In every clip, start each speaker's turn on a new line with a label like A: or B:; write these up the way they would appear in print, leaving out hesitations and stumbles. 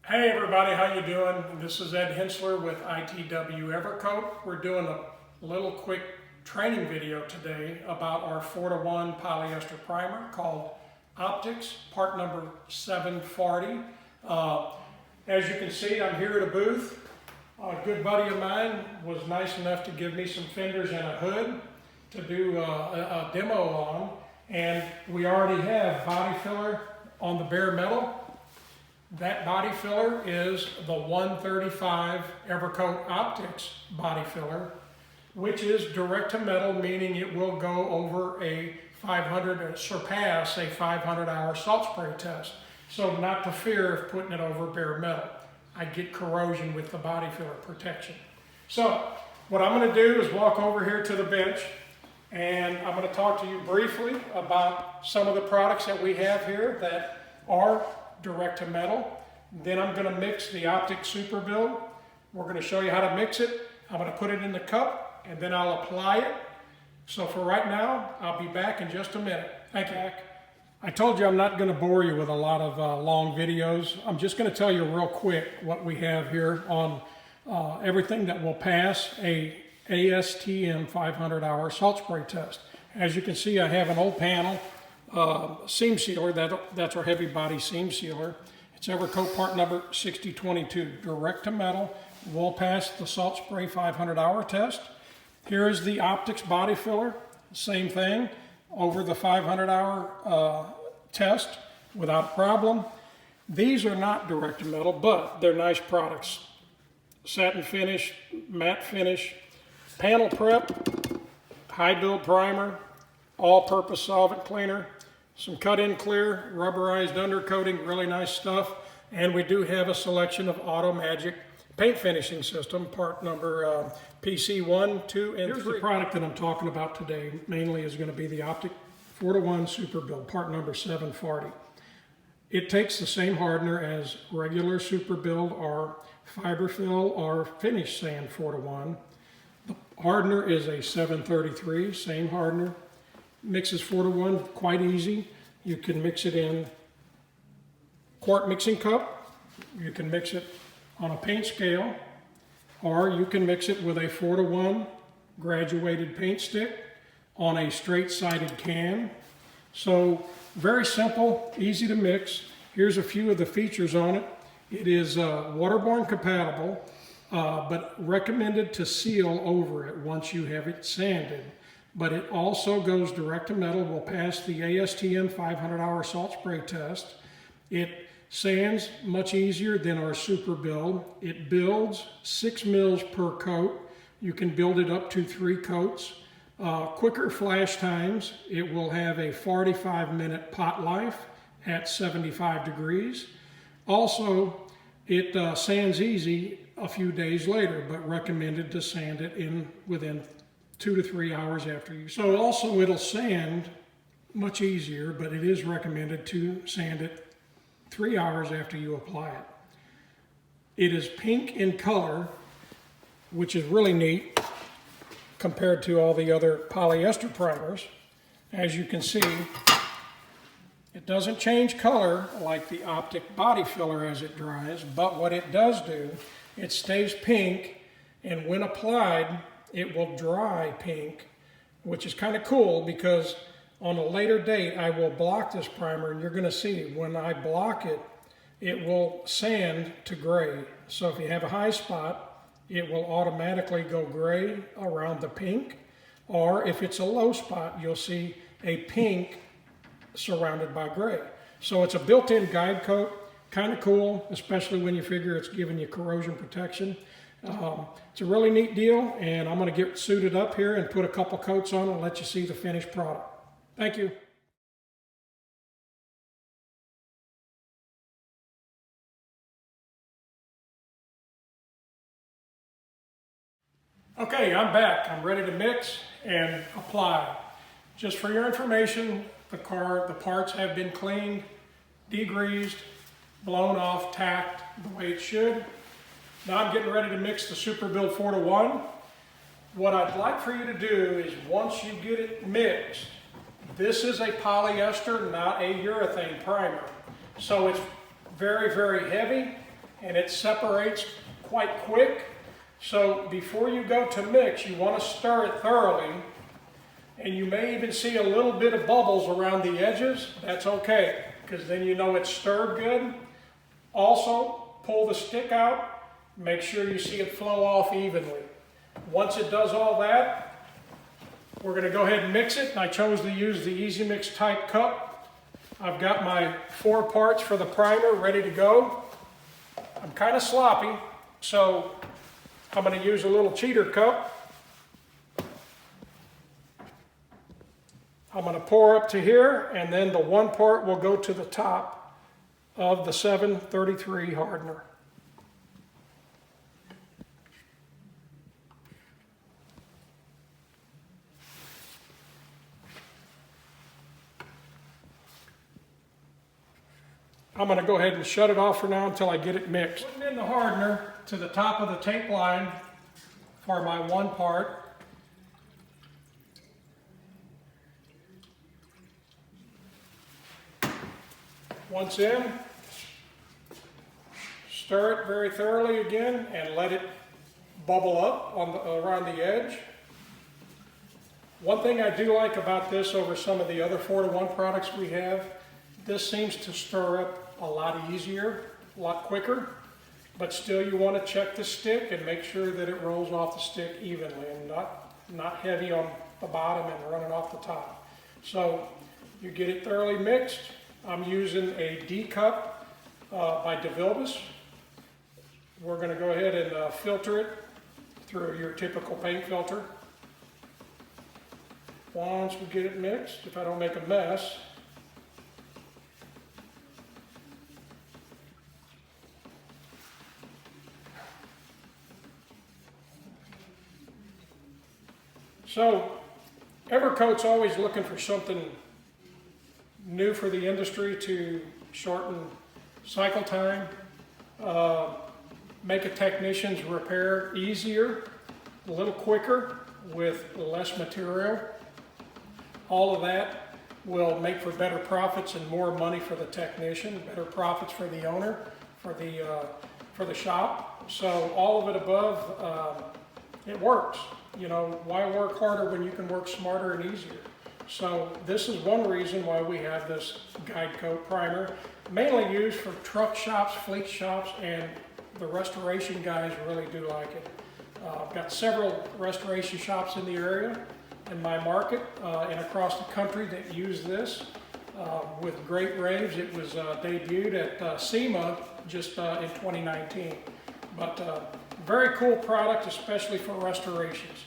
A: Hey everybody, how you doing? This is Ed Hensler with ITW Evercoat. We're doing a little quick training video today about our 4-to-1 polyester primer called Optex, part number 740. As you can see, I'm here at a booth. A good buddy of mine was nice enough to give me some fenders and a hood to do a demo on, and we already have body filler on the bare metal. That body filler is the 135 Evercoat Optex body filler, which is direct to metal, meaning it will go over a 500, surpass a 500-hour salt spray test. So not to fear of putting it over bare metal. I get corrosion with the body filler protection. So what I'm going to do is walk over here to the bench, and I'm going to talk to you briefly about some of the products that we have here that are direct to metal. Then I'm going to mix the Optex Super Build. We're going to show you how to mix it. I'm going to put it in the cup and then I'll apply it. So for right now, I'll be back in just a minute. Thank you. I told you I'm not going to bore you with a lot of long videos. I'm just going to tell you real quick what we have here on everything that will pass a ASTM 500-hour salt spray test. As you can see, I have an old panel seam sealer. That's our heavy body seam sealer. It's Evercoat part number 6022, direct to metal, will pass the salt spray 500-hour test. Here is the Optex body filler, same thing, over the 500-hour test without problem. These are not direct to metal, but they're nice products. Satin finish, matte finish, panel prep, high build primer, all-purpose solvent cleaner, some cut-in clear, rubberized undercoating, really nice stuff. And we do have a selection of Auto Magic paint finishing system, part number PC 1, 2, and 3. Here's the product that I'm talking about today. Mainly is going to be the Optex 4-to-1 Super Build, part number 740. It takes the same hardener as regular Super Build or Fiberfill or Finish Sand 4-to-1. The hardener is a 733, same hardener. Mixes 4-to-1 quite easy. You can mix it in quart mixing cup. You can mix it on a paint scale, or you can mix it with a 4-to-1 graduated paint stick on a straight-sided can. So very simple, easy to mix. Here's a few of the features on it. It is waterborne compatible, but recommended to seal over it once you have it sanded. But it also goes direct to metal, will pass the ASTM 500-hour salt spray test. It sands much easier than our Super Build. It builds 6 mils per coat. You can build it up to 3 coats. Quicker flash times. It will have a 45-minute pot life at 75 degrees. Also, it sands easy a few days later, but recommended to sand it in within 2 to 3 hours after you. So also it'll sand much easier, but it is recommended to sand it 3 hours after you apply it. It is pink in color, which is really neat compared to all the other polyester primers. As you can see, it doesn't change color like the Optex body filler as it dries, but what it does do, it stays pink, and when applied, it will dry pink, which is kind of cool because on a later date I will block this primer, and you're going to see when I block it, it will sand to gray. So if you have a high spot, it will automatically go gray around the pink, or if it's a low spot, you'll see a pink surrounded by gray. So it's a built-in guide coat, kind of cool, especially when you figure it's giving you corrosion protection. It's a really neat deal, and I'm going to get suited up here and put a couple coats on and let you see the finished product. Thank you. Okay, I'm back. I'm ready to mix and apply. Just for your information, the parts have been cleaned, degreased, blown off, tacked the way it should. Now I'm getting ready to mix the Super Build 4-to-1. What I'd like for you to do is once you get it mixed, this is a polyester, not a urethane primer. So it's very, very heavy, and it separates quite quick. So before you go to mix, you want to stir it thoroughly, and you may even see a little bit of bubbles around the edges. That's okay, because then you know it's stirred good. Also, pull the stick out, make sure you see it flow off evenly. Once it does all that, we're going to go ahead and mix it. And I chose to use the Easy Mix type cup. I've got my 4 parts for the primer ready to go. I'm kind of sloppy, so I'm going to use a little cheater cup. I'm going to pour up to here, and then the 1 part will go to the top of the 733 hardener. I'm going to go ahead and shut it off for now until I get it mixed. Putting in the hardener to the top of the tape line for my 1 part. Once in, stir it very thoroughly again and let it bubble up on around the edge. One thing I do like about this over some of the other 4-to-1 products we have, this seems to stir up a lot easier, a lot quicker, but still you want to check the stick and make sure that it rolls off the stick evenly and not heavy on the bottom and running off the top. So you get it thoroughly mixed. I'm using a D cup by DeVilbiss. We're going to go ahead and filter it through your typical paint filter. Once we get it mixed, if I don't make a mess, so Evercoat's always looking for something new for the industry to shorten cycle time, make a technician's repair easier, a little quicker with less material. All of that will make for better profits and more money for the technician, better profits for the owner, for the shop. So all of it above, it works. You know, why work harder when you can work smarter and easier? So this is one reason why we have this guide coat primer, mainly used for truck shops, fleet shops, and the restoration guys really do like it. I've got several restoration shops in the area, in my market, and across the country that use this with great raves. It was debuted at SEMA just in 2019. But very cool product, especially for restorations.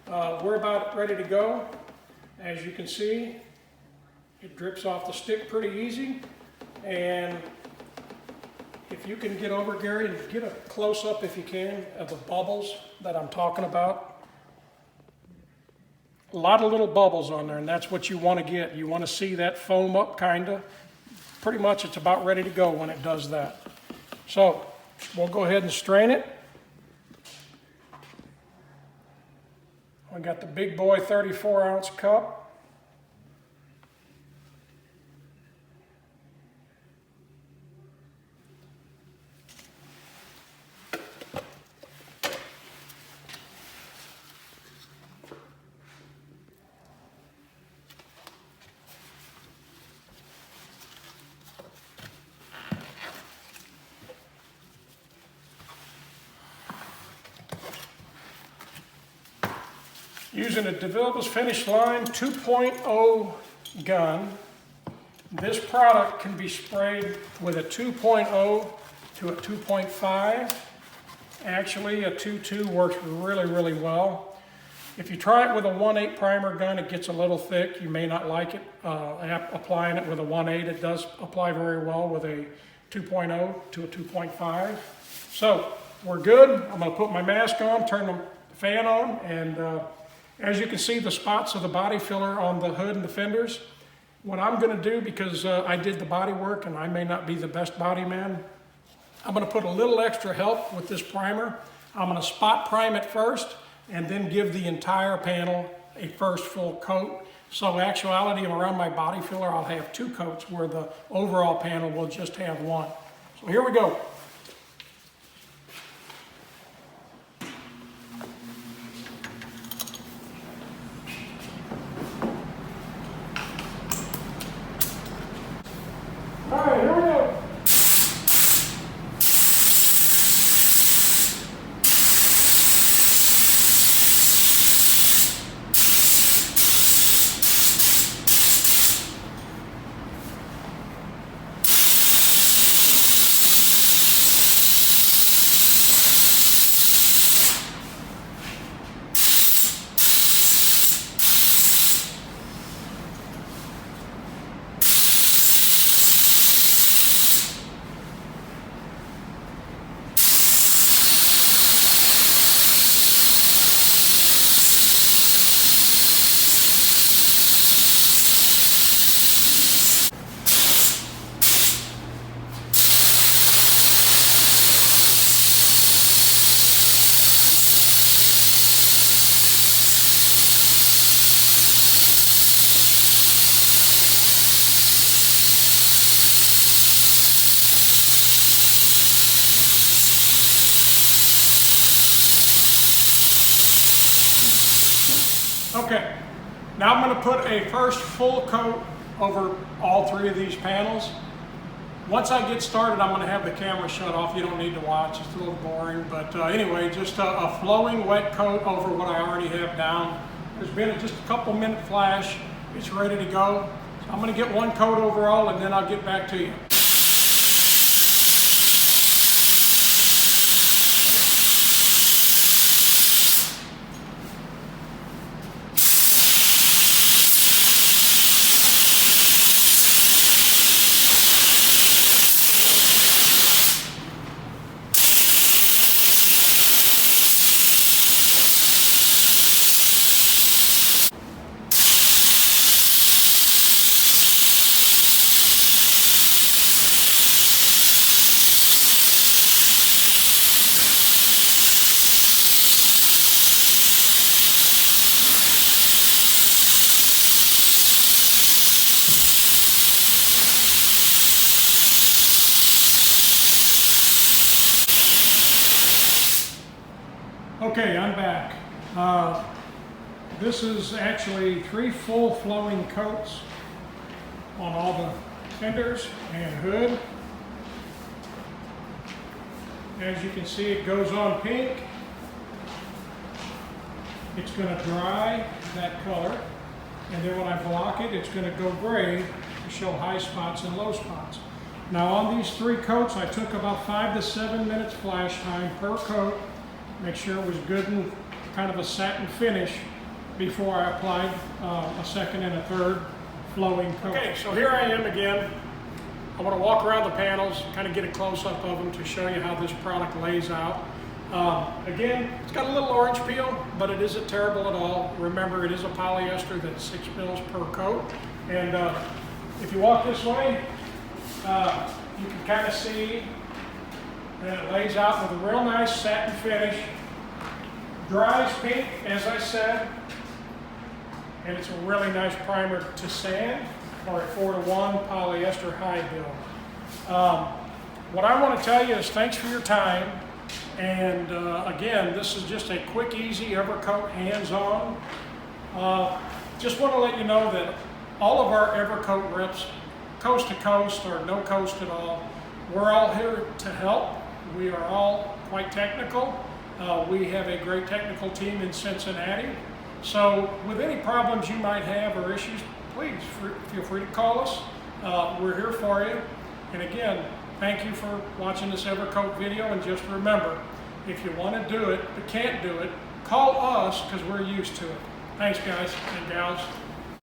A: We're about ready to go. As you can see, it drips off the stick pretty easy. And if you can get over, Gary, and get a close-up if you can of the bubbles that I'm talking about. A lot of little bubbles on there, and that's what you want to get. You want to see that foam up, kinda. Pretty much it's about ready to go when it does that. So we'll go ahead and strain it. We got the big boy 34-ounce cup. Using a DeVilbiss Finish Line 2.0 gun, this product can be sprayed with a 2.0 to a 2.5. Actually, a 2.2 works really, really well. If you try it with a 1.8 primer gun, it gets a little thick. You may not like it. Applying it with a 1.8, it does apply very well with a 2.0 to a 2.5. So we're good. I'm going to put my mask on, turn the fan on, and as you can see, the spots of the body filler on the hood and the fenders. What I'm going to do, because I did the body work and I may not be the best body man, I'm going to put a little extra help with this primer. I'm going to spot prime it first and then give the entire panel a first full coat. So in actuality, around my body filler, I'll have 2 coats where the overall panel will just have 1. So here we go. Okay, now I'm going to put a first full coat over all 3 of these panels. Once I get started, I'm going to have the camera shut off. You don't need to watch, it's a little boring. But anyway, just a flowing wet coat over what I already have down. There's been just a couple minute flash. It's ready to go. So I'm going to get 1 coat overall and then I'll get back to you. Okay, I'm back. This is actually 3 full flowing coats on all the fenders and hood. As you can see, it goes on pink. It's going to dry that color, and then when I block it, it's going to go gray to show high spots and low spots. Now on these 3 coats, I took about 5 to 7 minutes flash time per coat. Make sure it was good and kind of a satin finish before I applied a second and a third flowing coat. Okay, so here I am again. I want to walk around the panels, kind of get a close-up of them to show you how this product lays out. Again, it's got a little orange peel, but it isn't terrible at all. Remember, it is a polyester that's 6 mils per coat. And if you walk this way, you can kind of see and it lays out with a real nice satin finish. Dries pink, as I said, and it's a really nice primer to sand or a 4-to-1 polyester high build. What I want to tell you is thanks for your time. And again, this is just a quick, easy EverCoat hands-on. Just want to let you know that all of our EverCoat reps, coast to coast or no coast at all, we're all here to help. We are all quite technical. We have a great technical team in Cincinnati. So with any problems you might have or issues, please feel free to call us. We're here for you. And again, thank you for watching this EverCoat video. And just remember, if you want to do it but can't do it, call us because we're used to it. Thanks, guys and gals.